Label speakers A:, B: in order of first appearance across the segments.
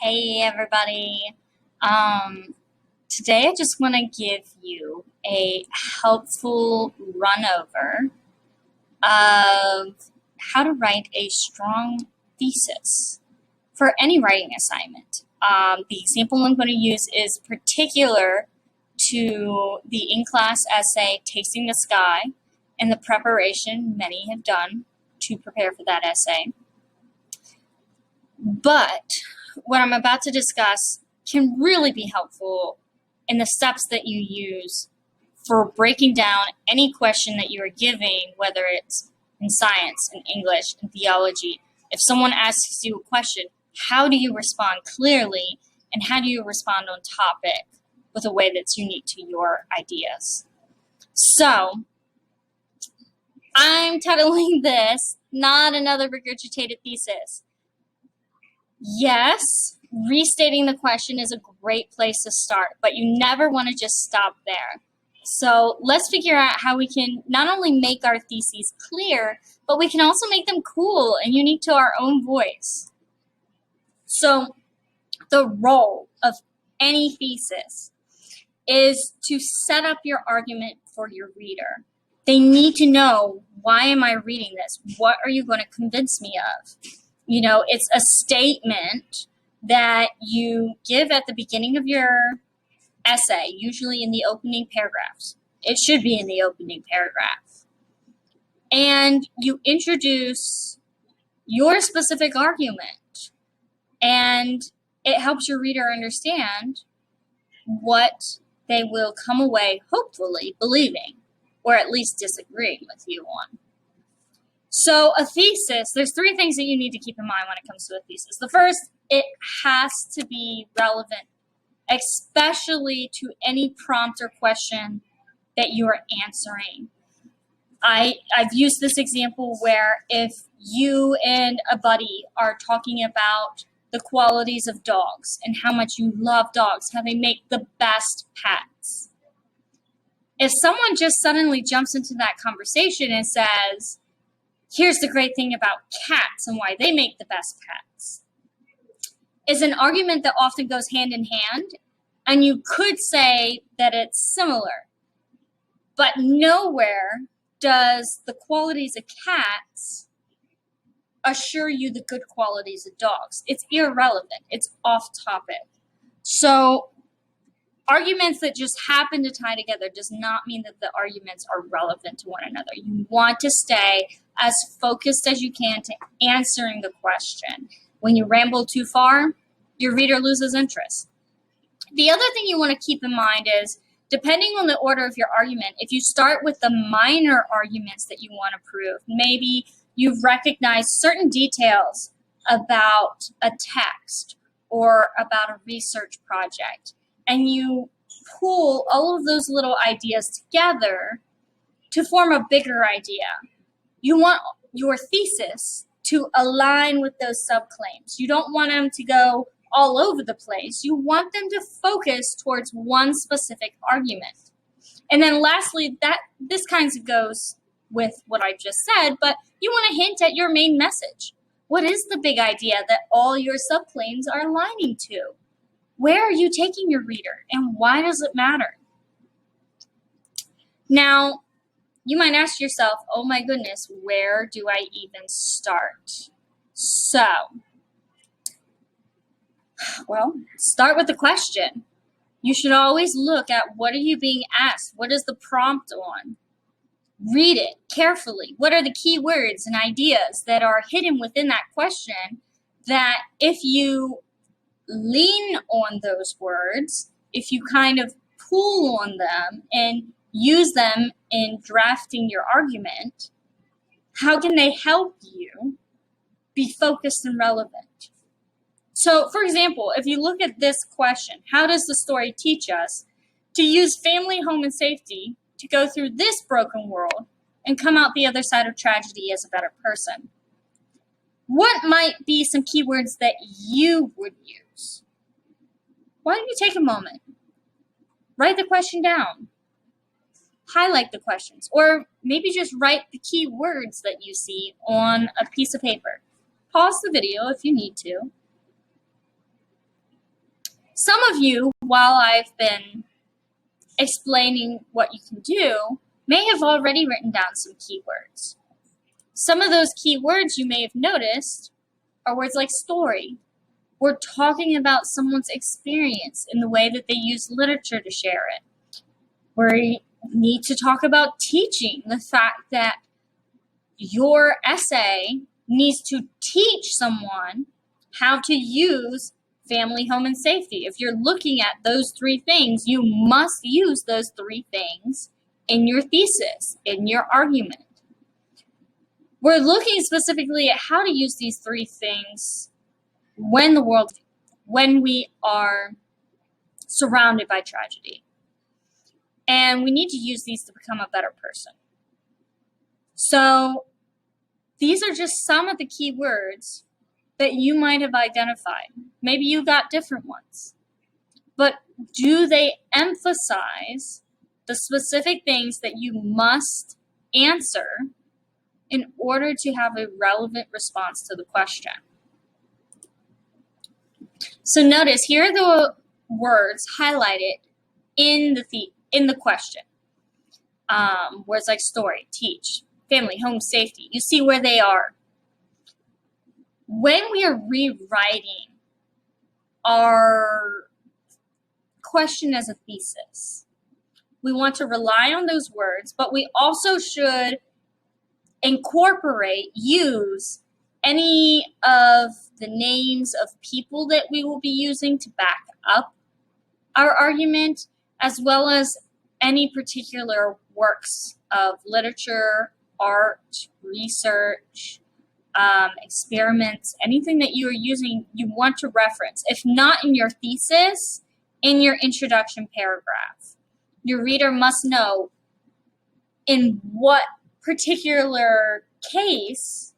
A: Hey everybody. Today I just want to give you a helpful run over of how to write a strong thesis for any writing assignment. The example I'm going to use is particular to the in-class essay Tasting the Sky and the preparation many have done to prepare for that essay. But what I'm about to discuss can really be helpful in the steps that you use for breaking down any question that you are giving, whether it's in science, in English, in theology. If someone asks you a question, how do you respond clearly, and how do you respond on topic with a way that's unique to your ideas? So, I'm titling this, Not Another Regurgitated Thesis. Yes, restating the question is a great place to start, but you never want to just stop there. So let's figure out how we can not only make our theses clear, but we can also make them cool and unique to our own voice. So the role of any thesis is to set up your argument for your reader. They need to know, why am I reading this? What are you going to convince me of? You know, it's a statement that you give at the beginning of your essay, usually in the opening paragraphs. It should be in the opening paragraph. And you introduce your specific argument, and it helps your reader understand what they will come away, hopefully, believing, or at least disagreeing with you on. So a thesis, there's three things that you need to keep in mind when it comes to a thesis. The first, it has to be relevant, especially to any prompt or question that you are answering. I've used this example where if you and a buddy are talking about the qualities of dogs and how much you love dogs, how they make the best pets. If someone just suddenly jumps into that conversation and says, here's the great thing about cats and why they make the best pets, is an argument that often goes hand in hand, and you could say that it's similar, but nowhere does the qualities of cats assure you the good qualities of dogs. It's irrelevant. It's off topic. So arguments that just happen to tie together does not mean that the arguments are relevant to one another. You want to stay as focused as you can to answering the question. When you ramble too far, your reader loses interest. The other thing you want to keep in mind is, depending on the order of your argument, if you start with the minor arguments that you want to prove, maybe you've recognized certain details about a text or about a research project, and you pull all of those little ideas together to form a bigger idea. You want your thesis to align with those subclaims. You don't want them to go all over the place. You want them to focus towards one specific argument. And then lastly, this kind of goes with what I just said, but you want to hint at your main message. What is the big idea that all your subclaims are aligning to? Where are you taking your reader, and why does it matter? Now, you might ask yourself, oh my goodness, where do I even start? So, well, start with the question. You should always look at, what are you being asked? What is the prompt on? Read it carefully. What are the key words and ideas that are hidden within that question that if you lean on those words, if you kind of pull on them and use them in drafting your argument, how can they help you be focused and relevant? So, for example, if you look at this question, how does the story teach us to use family, home, and safety to go through this broken world and come out the other side of tragedy as a better person? What might be some keywords that you would use? Why don't you take a moment? Write the question down. Highlight the questions. Or maybe just write the key words that you see on a piece of paper. Pause the video if you need to. Some of you, while I've been explaining what you can do, may have already written down some keywords. Some of those keywords you may have noticed are words like story. We're talking about someone's experience in the way that they use literature to share it. We need to talk about teaching, the fact that your essay needs to teach someone how to use family, home, and safety. If you're looking at those three things, you must use those three things in your thesis, in your argument. We're looking specifically at how to use these three things when we are surrounded by tragedy. And we need to use these to become a better person. So these are just some of the key words that you might have identified. Maybe you got different ones. But do they emphasize the specific things that you must answer in order to have a relevant response to the question? So notice here are the words highlighted in the question. Words like story, teach, family, home, safety. You see where they are. When we are rewriting our question as a thesis, we want to rely on those words, but we also should use any of the names of people that we will be using to back up our argument, as well as any particular works of literature, art, research, experiments, anything that you are using, you want to reference. If not in your thesis, in your introduction paragraph. Your reader must know in what particular case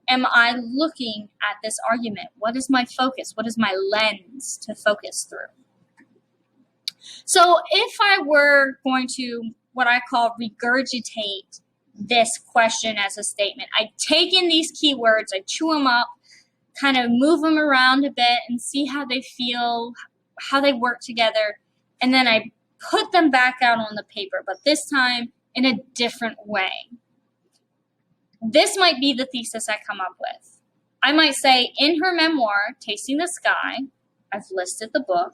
A: am I looking at this argument? What is my focus? What is my lens to focus through? So if I were going to, what I call, regurgitate this question as a statement, I take in these keywords, I chew them up, kind of move them around a bit and see how they feel, how they work together, and then I put them back out on the paper, but this time in a different way. This might be the thesis I come up with. I might say, in her memoir, Tasting the Sky, I've listed the book,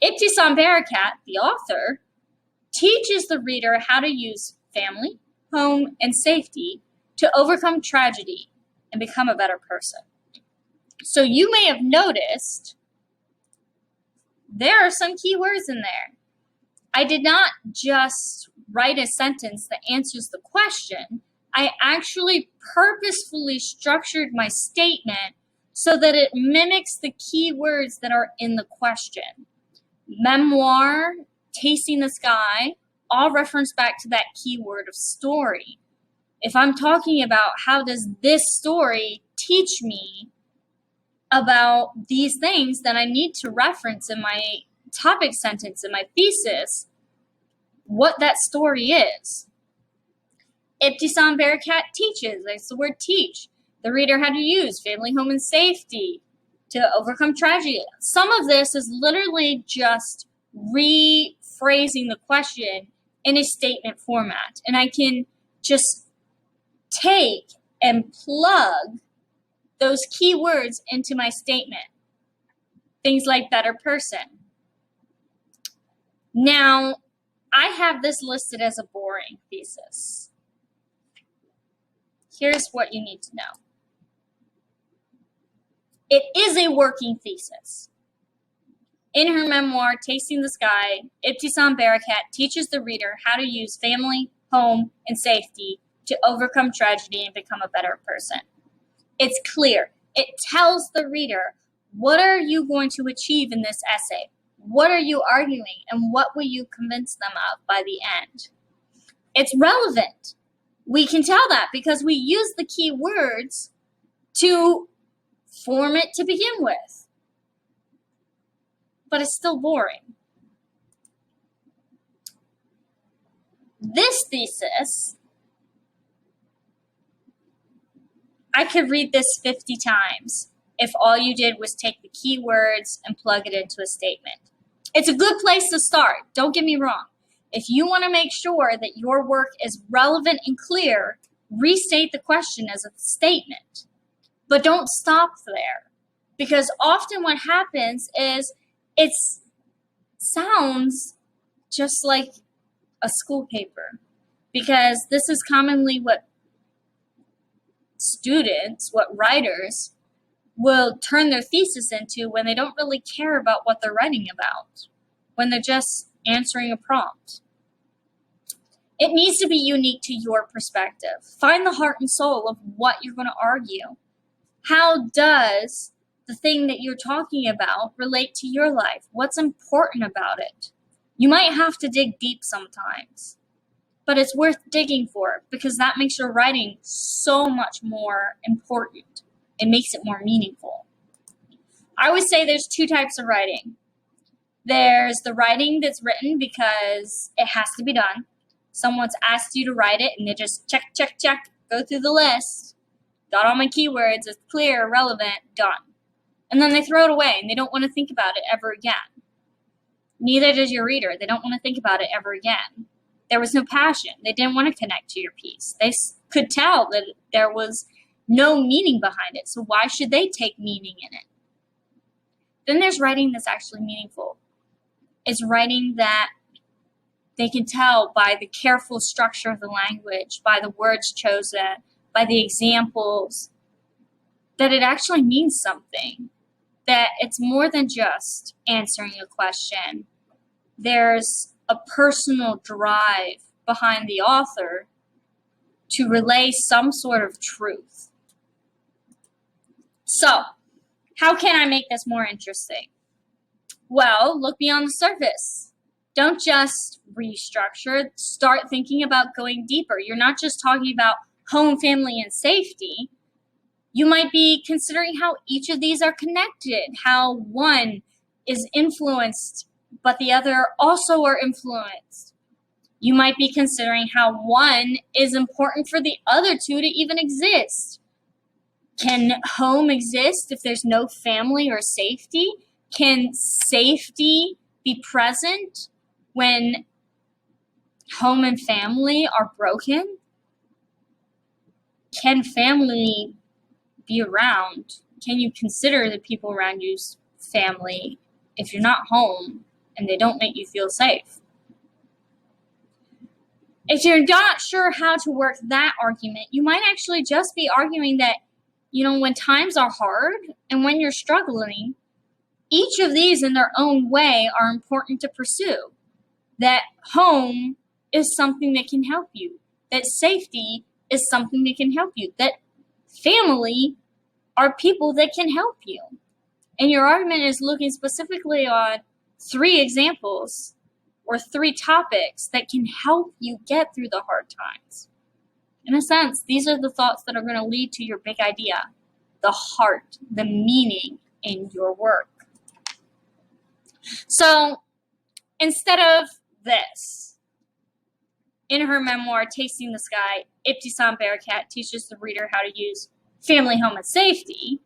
A: Ibtisam Barakat, the author, teaches the reader how to use family, home, and safety to overcome tragedy and become a better person. So you may have noticed there are some key words in there. I did not just write a sentence that answers the question. I actually purposefully structured my statement so that it mimics the key words that are in the question. Memoir, Tasting the Sky, all reference back to that key word of story. If I'm talking about how does this story teach me about these things, then I need to reference in my topic sentence, in my thesis, what that story is. Ibtisam Barakat teaches, that's the word teach, the reader how to use family, home, and safety to overcome tragedy. Some of this is literally just rephrasing the question in a statement format. And I can just take and plug those key words into my statement. Things like better person. Now, I have this listed as a boring thesis. Here's what you need to know. It is a working thesis. In her memoir, Tasting the Sky, Ibtisam Barakat teaches the reader how to use family, home, and safety to overcome tragedy and become a better person. It's clear. It tells the reader, what are you going to achieve in this essay? What are you arguing? And what will you convince them of by the end? It's relevant. We can tell that because we use the key words to form it to begin with. But it's still boring. This thesis, I could read this 50 times if all you did was take the keywords and plug it into a statement. It's a good place to start, don't get me wrong. If you want to make sure that your work is relevant and clear, restate the question as a statement. But don't stop there, because often what happens is it sounds just like a school paper, because this is commonly what students, what writers will turn their thesis into when they don't really care about what they're writing about, when they're just answering a prompt. It needs to be unique to your perspective. Find the heart and soul of what you're going to argue. How does the thing that you're talking about relate to your life? What's important about it? You might have to dig deep sometimes, but it's worth digging for, because that makes your writing so much more important. It makes it more meaningful. I always say there's two types of writing. There's the writing that's written because it has to be done. Someone's asked you to write it and they just check, go through the list. Got all my keywords, it's clear, relevant, done. And then they throw it away and they don't want to think about it ever again. Neither does your reader. They don't want to think about it ever again. There was no passion. They didn't want to connect to your piece. They could tell that there was no meaning behind it. So why should they take meaning in it? Then there's writing that's actually meaningful. It's writing that they can tell by the careful structure of the language, by the words chosen, by the examples, that it actually means something, that it's more than just answering a question. There's a personal drive behind the author to relay some sort of truth. So, how can I make this more interesting? Well, look beyond the surface. Don't just restructure. Start thinking about going deeper. You're not just talking about home, family, and safety. You might be considering how each of these are connected, how one is influenced, but the other also are influenced. You might be considering how one is important for the other two to even exist. Can home exist if there's no family or safety? Can safety be present when home and family are broken? Can family be around? Can you consider the people around you's family if you're not home and they don't make you feel safe? If you're not sure how to work that argument, you might actually just be arguing that, when times are hard and when you're struggling, each of these in their own way are important to pursue. That home is something that can help you. That safety is something that can help you. That family are people that can help you. And your argument is looking specifically on 3 examples or 3 topics that can help you get through the hard times. In a sense, these are the thoughts that are going to lead to your big idea, the heart, the meaning in your work. So instead of this, in her memoir, Tasting the Sky, Ibtisam Barakat teaches the reader how to use family, home, and safety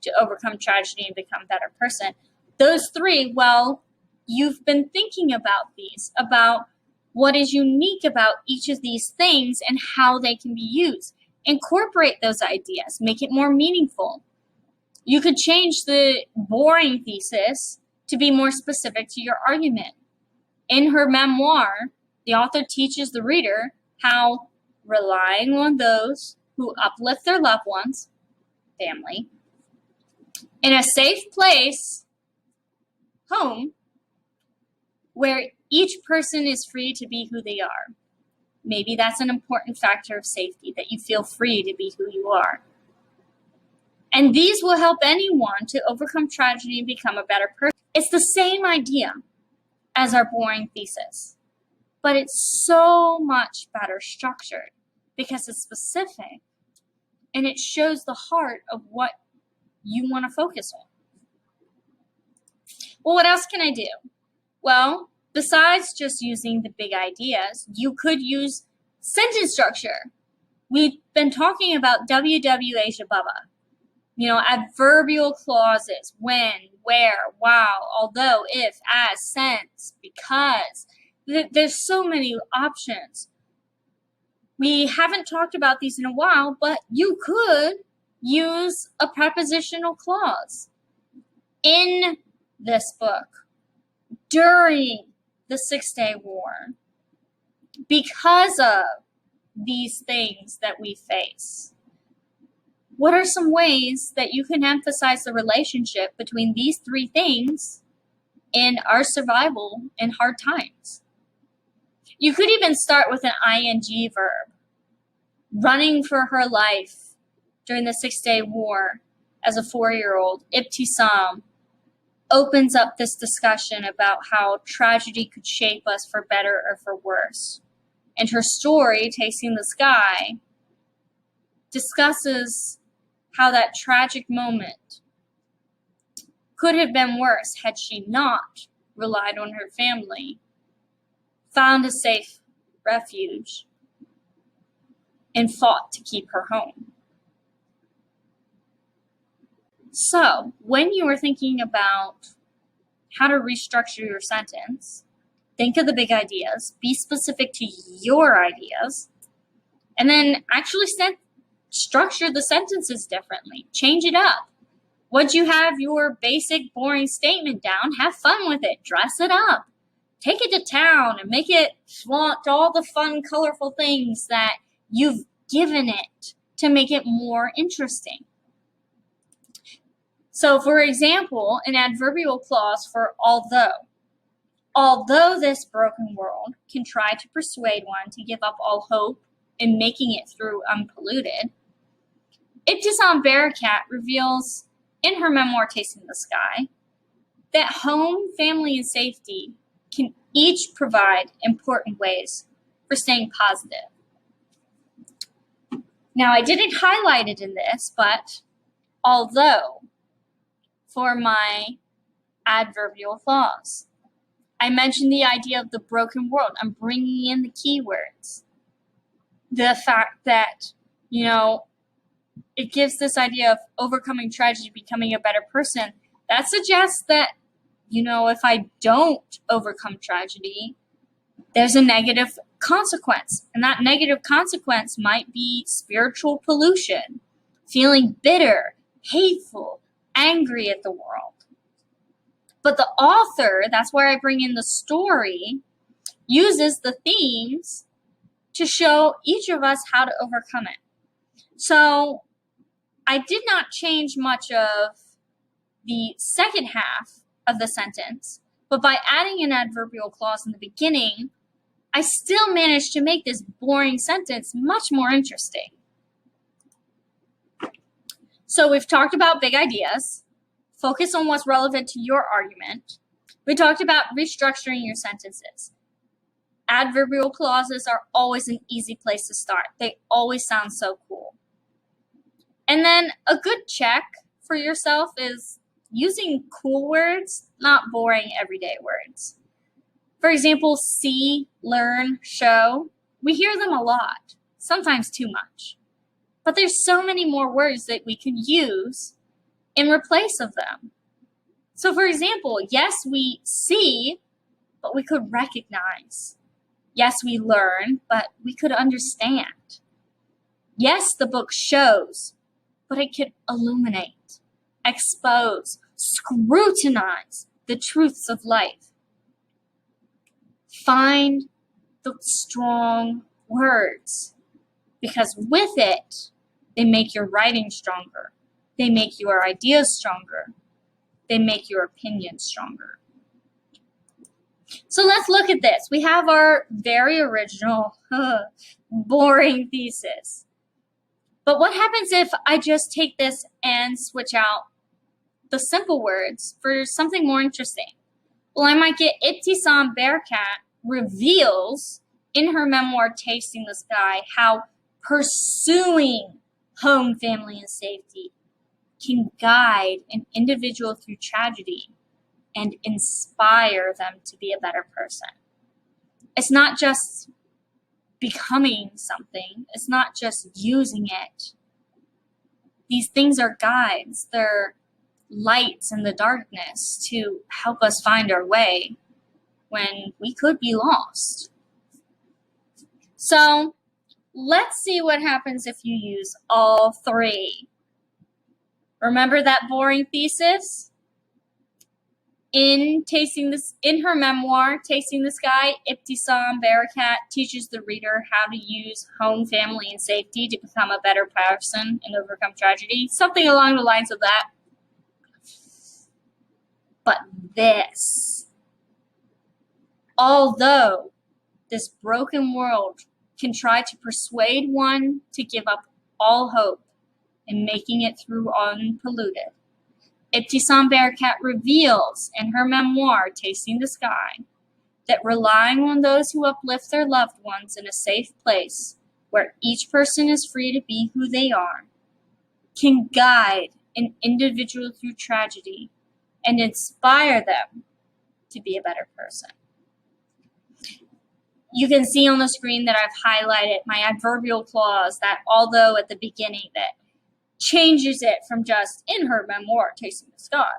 A: to overcome tragedy and become a better person. Those 3, well, you've been thinking about these, about what is unique about each of these things and how they can be used. Incorporate those ideas, make it more meaningful. You could change the boring thesis to be more specific to your argument. In her memoir, the author teaches the reader how relying on those who uplift their loved ones, family, in a safe place, home, where each person is free to be who they are. Maybe that's an important factor of safety, that you feel free to be who you are. And these will help anyone to overcome tragedy and become a better person. It's the same idea as our boring thesis, but it's so much better structured because it's specific and it shows the heart of what you want to focus on. Well, what else can I do? Well, besides just using the big ideas, you could use sentence structure. We've been talking about WW Asia Bubba. Adverbial clauses, when, where, while, although, if, as, since, because. There's so many options. We haven't talked about these in a while, but you could use a prepositional clause in this book, during the 6-Day War, because of these things that we face. What are some ways that you can emphasize the relationship between these three things in our survival in hard times? You could even start with an ing verb. Running for her life during the 6-Day War as a 4-year-old, Ibtisam opens up this discussion about how tragedy could shape us for better or for worse. And her story, Tasting the Sky, discusses how that tragic moment could have been worse had she not relied on her family, found a safe refuge, and fought to keep her home. So, when you are thinking about how to restructure your sentence, think of the big ideas, be specific to your ideas, and then actually structure the sentences differently. Change it up. Once you have your basic boring statement down, have fun with it. Dress it up. Take it to town and make it flaunt all the fun, colorful things that you've given it to make it more interesting. So, for example, an adverbial clause for although. Although this broken world can try to persuade one to give up all hope in making it through unpolluted, Ibtisam Barakat reveals in her memoir, Tasting the Sky, that home, family, and safety can each provide important ways for staying positive. Now, I didn't highlight it in this, but although for my adverbial clause, I mentioned the idea of the broken world. I'm bringing in the keywords. The fact that, it gives this idea of overcoming tragedy, becoming a better person. That suggests that, if I don't overcome tragedy, there's a negative consequence. And that negative consequence might be spiritual pollution, feeling bitter, hateful, angry at the world. But the author, that's where I bring in the story, uses the themes to show each of us how to overcome it. So I did not change much of the second half of the sentence, but by adding an adverbial clause in the beginning, I still managed to make this boring sentence much more interesting. So we've talked about big ideas. Focus on what's relevant to your argument. We talked about restructuring your sentences. Adverbial clauses are always an easy place to start. They always sound so cool. And then a good check for yourself is using cool words, not boring everyday words. For example, see, learn, show. We hear them a lot, sometimes too much. But there's so many more words that we can use in replace of them. So for example, yes, we see, but we could recognize. Yes, we learn, but we could understand. Yes, the book shows, but it could illuminate, expose, scrutinize the truths of life. Find the strong words, because with it, they make your writing stronger. They make your ideas stronger. They make your opinions stronger. So let's look at this. We have our very original, boring thesis. But what happens if I just take this and switch out the simple words for something more interesting? Well, I might get Ibtisam Barakat reveals in her memoir, Tasting the Sky, how pursuing home, family, and safety can guide an individual through tragedy and inspire them to be a better person. It's not just becoming something. It's not just using it. These things are guides. They're lights in the darkness to help us find our way when we could be lost. So let's see what happens if you use all three. Remember that boring thesis? In her memoir, Tasting the Sky, Ibtisam Barakat teaches the reader how to use home, family, and safety to become a better person and overcome tragedy. Something along the lines of that. But this, although this broken world can try to persuade one to give up all hope in making it through unpolluted, Ibtisam Barakat reveals in her memoir, Tasting the Sky, that relying on those who uplift their loved ones in a safe place where each person is free to be who they are can guide an individual through tragedy and inspire them to be a better person. You can see on the screen that I've highlighted my adverbial clause that although at the beginning that changes it from just in her memoir, Tasting the Sky.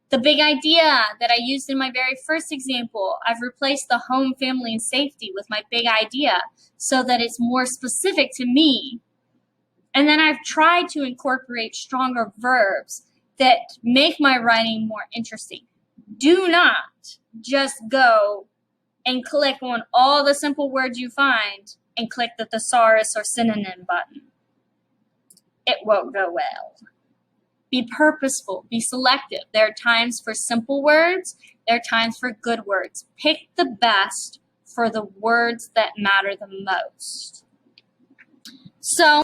A: The big idea that I used in my very first example, I've replaced the home, family, and safety with my big idea so that it's more specific to me. And then I've tried to incorporate stronger verbs that make my writing more interesting. Do not just go and click on all the simple words you find and click the thesaurus or synonym button. It won't go well. Be purposeful, be selective. There are times for simple words, there are times for good words. Pick the best for the words that matter the most. So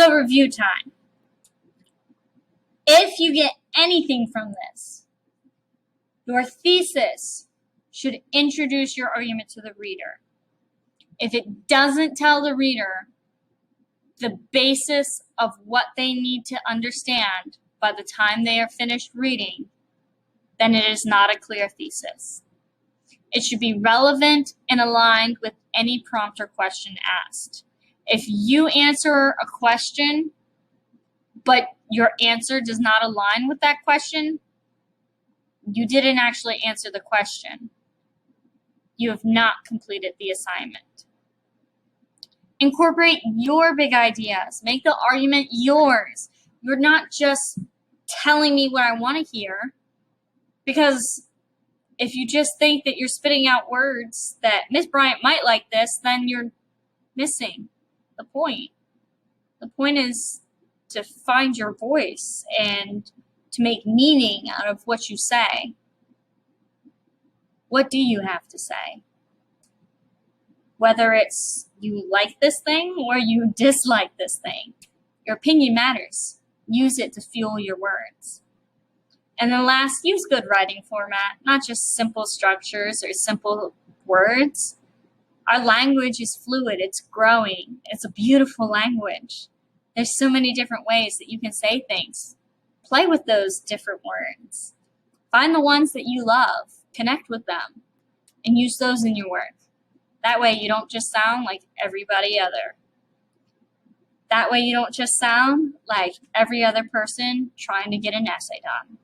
A: review time. If you get anything from this, your thesis should introduce your argument to the reader. If it doesn't tell the reader the basis of what they need to understand by the time they are finished reading, then it is not a clear thesis. It should be relevant and aligned with any prompt or question asked. If you answer a question, but your answer does not align with that question, you didn't actually answer the question. You have not completed the assignment. Incorporate your big ideas. Make the argument yours. You're not just telling me what I want to hear, because if you just think that you're spitting out words that Miss Bryant might like this, then you're missing the point. The point is to find your voice and to make meaning out of what you say. What do you have to say? Whether it's you like this thing or you dislike this thing, your opinion matters. Use it to fuel your words. And then last, use good writing format, not just simple structures or simple words. Our language is fluid, it's growing, it's a beautiful language. There's so many different ways that you can say things. Play with those different words. Find the ones that you love, connect with them, and use those in your work. That way you don't just sound like everybody other. That way you don't just sound like every other person trying to get an essay done.